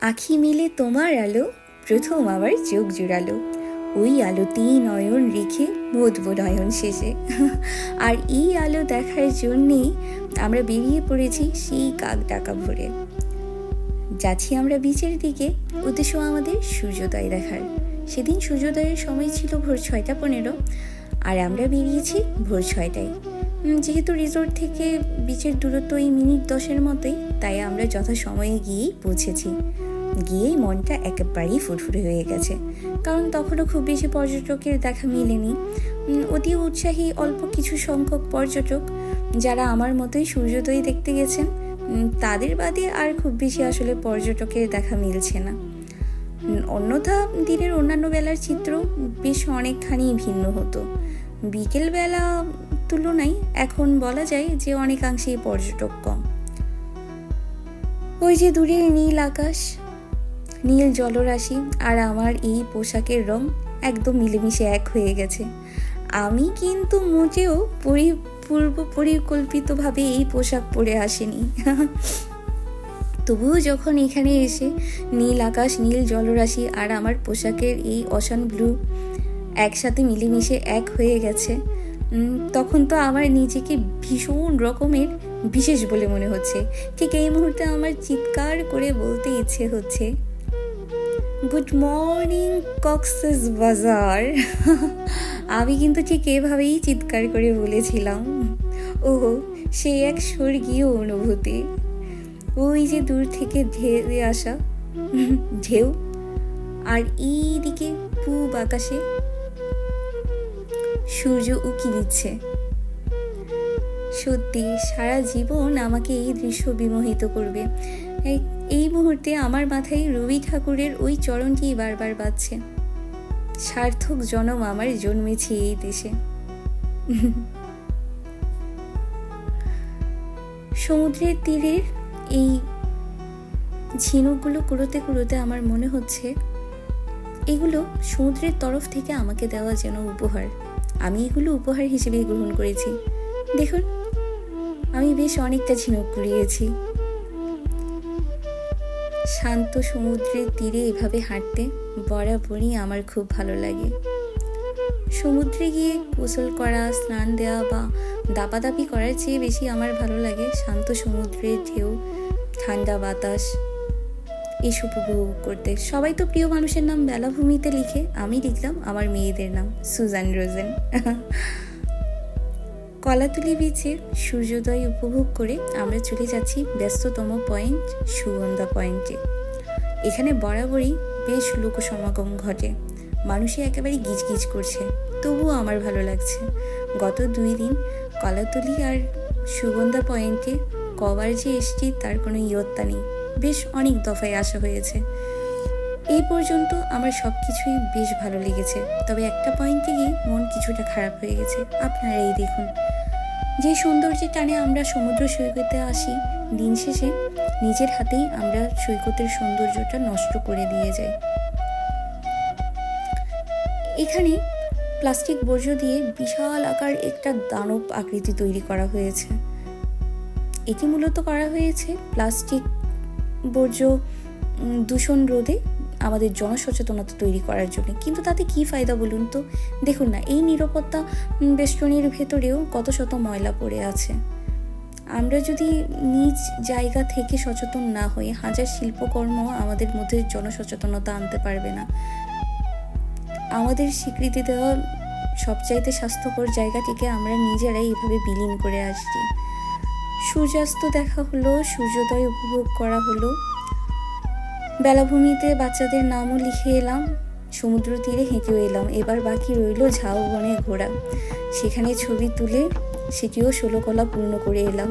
আখি মেলে তোমার আলো, প্রথম আবার চোখ জোড়ালো, ওই আলোতেই নয়ন রেখে বদবো নয়ন শেষে। আর এই আলো দেখার জন্যেই আমরা বেরিয়ে পড়েছি সেই কাক ডাকা ভোরে। যাচ্ছি আমরা বিচের দিকে, উদ্দেশ্য আমাদের সূর্যোদয় দেখার। সেদিন সূর্যোদয়ের সময় ছিল ভোর 6:15, আর আমরা বেরিয়েছি ভোর 6টায়। যেহেতু রিসোর্ট থেকে বিচের দূরত্ব এই মিনিট 10-এর মতোই, তাই আমরা যথাসময়ে গিয়েই পৌঁছেছি। গিয়েই মনটা একেবারেই ফুরফুরে হয়ে গেছে, কারণ তখনও খুব বেশি পর্যটকের দেখা মেলেনি। অতি উৎসাহী অল্প কিছু সংখ্যক পর্যটক, যারা আমার মতোই সূর্যোদয় দেখতে গেছেন, তাদের বাদে আর খুব বেশি আসলে পর্যটকের দেখা মিলছে না। অন্যথা দিনের অন্যান্য বেলার চিত্র বেশ অনেকখানি ভিন্ন হতো। বিকেলবেলা তুলনায় এখন বলা যায় যে অনেকাংশেই পর্যটক কম। ওই যে দূরে নীল আকাশ, নীল জলরাশি আর আমার এই পোশাকের রং একদম মিলেমিশে এক হয়ে গেছে। আমি কিন্তু মোটেও পূর্ব পরিকল্পিতভাবে এই পোশাক পরে আসিনি। তবুও যখন এখানে এসে নীল আকাশ, নীল জলরাশি আর আমার পোশাকের এই অশান ব্লু একসাথে মিলেমিশে এক হয়ে গেছে, তখন তো আমার নিজেকে ভীষণ রকমের বিশেষ বলে মনে হচ্ছে। ঠিক এই মুহূর্তে আমার চিৎকার করে বলতে ইচ্ছে হচ্ছে, গুড মর্নিং কক্সেস বাজার। আমি কিন্তু ঠিক এভাবেই চিৎকার করে বলেছিলাম। ওহো, সে এক স্বর্গীয় অনুভূতি। ওই যে দূর থেকে ধেয়ে আসা ঢেউ, আর এইদিকে পূব আকাশে সূর্য উঁকি দিচ্ছে। সত্যি সারা জীবন আমাকে এই দৃশ্য বিমোহিত করবে। এই মুহূর্তে আমার মাথায় রবি ঠাকুরের ওই চরণটি বারবার বাজছে, সার্থক জনম আমার জন্মেছে এই দেশে। সমুদ্রের তীরের এই ঝিনুকগুলো কুড়োতে কুড়োতে আমার মনে হচ্ছে এগুলো সমুদ্রের তরফ থেকে আমাকে দেওয়া যেন উপহার। আমি এগুলো উপহার হিসেবে গ্রহণ করেছি। দেখুন, আমি বেশ অনেকটা ঝিনুক কুড়িয়েছি। শান্ত সমুদ্রের তীরে এভাবে হাঁটতে বরাবরই আমার খুব ভালো লাগে। সমুদ্রে গিয়ে গোসল করা, স্নান দেওয়া বা দাপাদাপি করার চেয়ে বেশি আমার ভালো লাগে শান্ত সমুদ্রের ঢেউ, ঠান্ডা বাতাস এসব উপভোগ করতে। সবাই তো প্রিয় মানুষের নাম বেলাভূমিতে লিখে, আমি লিখলাম আমার মেয়েদের নাম সুজান রোজেন। কলাতুলি বিচে সূর্যোদয় উপভোগ করে আমরা চলে যাচ্ছি ব্যস্ততম পয়েন্ট সুগন্ধা পয়েন্টে। এখানে বরাবরই বেশ লোক সমাগম ঘটে, মানুষে একেবারে গিজগিজ করছে, তবুও আমার ভালো লাগছে। গত 2 দিন কলাতুলি আর সুগন্ধা পয়েন্টে কবার যে এসছি তার কোনো ইয়ত্তা নেই। বেশ অনেক দফায় আসা হয়েছে। এই পর্যন্ত আমার সব কিছুই বেশ ভালো লেগেছে, তবে একটা পয়েন্টে গিয়ে মন কিছুটা খারাপ হয়ে গেছে। আপনারাই দেখুন, যে সৌন্দর্যের টানে আমরা সমুদ্র সৈকতে আসি, দিন শেষে নিজের হাতেই আমরা সৈকতের সৌন্দর্যটা নষ্ট করে দিয়ে যাই। এখানে প্লাস্টিক বর্জ্য দিয়ে বিশাল আকার একটা দানব আকৃতি তৈরি করা হয়েছে। এটি মূলত করা হয়েছে প্লাস্টিক বর্জ্য দূষণ রোধে আমাদের জনসচেতনতা তৈরি করার জন্য। কিন্তু তাতে কি ফায়দা বলুন তো? দেখুন না, এই নিরাপত্তা বেষ্টনীর ভেতরেও কত শত ময়লা পড়ে আছে। আমরা যদি নিজ জায়গা থেকে সচেতন না হই, হাজার শিল্পকর্ম আমাদের মধ্যে জনসচেতনতা আনতে পারবে না। আমাদের স্বীকৃতি দেওয়া সবচাইতে স্বাস্থ্যকর জায়গাটিকে আমরা নিজেরাই এভাবে বিলীন করে আসছি। সূর্যাস্ত দেখা হলো, সূর্যোদয় উপভোগ করা হলো, বেলাভূমিতে বাচ্চাদের নামও লিখে এলাম, সমুদ্র তীরে হেঁটেও এলাম। এবার বাকি রইল ঝাউবনে ঘোরা, সেখানে ছবি তুলে সেটিও 16 কলা পূর্ণ করে এলাম।